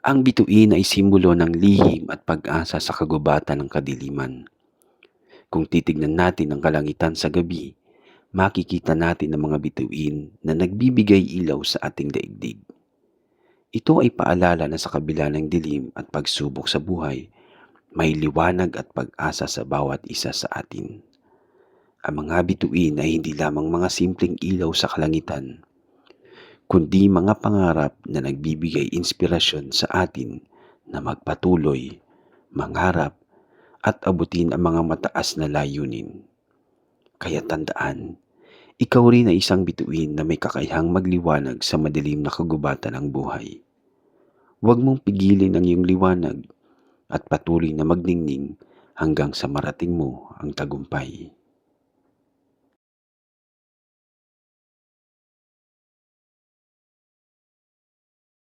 Ang bituin ay simbolo ng lihim at pag-asa sa kagubatan ng kadiliman. Kung titignan natin ang kalangitan sa gabi, makikita natin ang mga bituin na nagbibigay ilaw sa ating daigdig. Ito ay paalala na sa kabila ng dilim at pagsubok sa buhay, may liwanag at pag-asa sa bawat isa sa atin. Ang mga bituin ay hindi lamang mga simpleng ilaw sa kalangitan, kundi mga pangarap na nagbibigay inspirasyon sa atin na magpatuloy, mangarap, at abutin ang mga mataas na layunin. Kaya tandaan, ikaw rin ay isang bituin na may kakayahang magliwanag sa madilim na kagubatan ng buhay. Huwag mong pigilin ang iyong liwanag at patuloy na magningning hanggang sa marating mo ang tagumpay.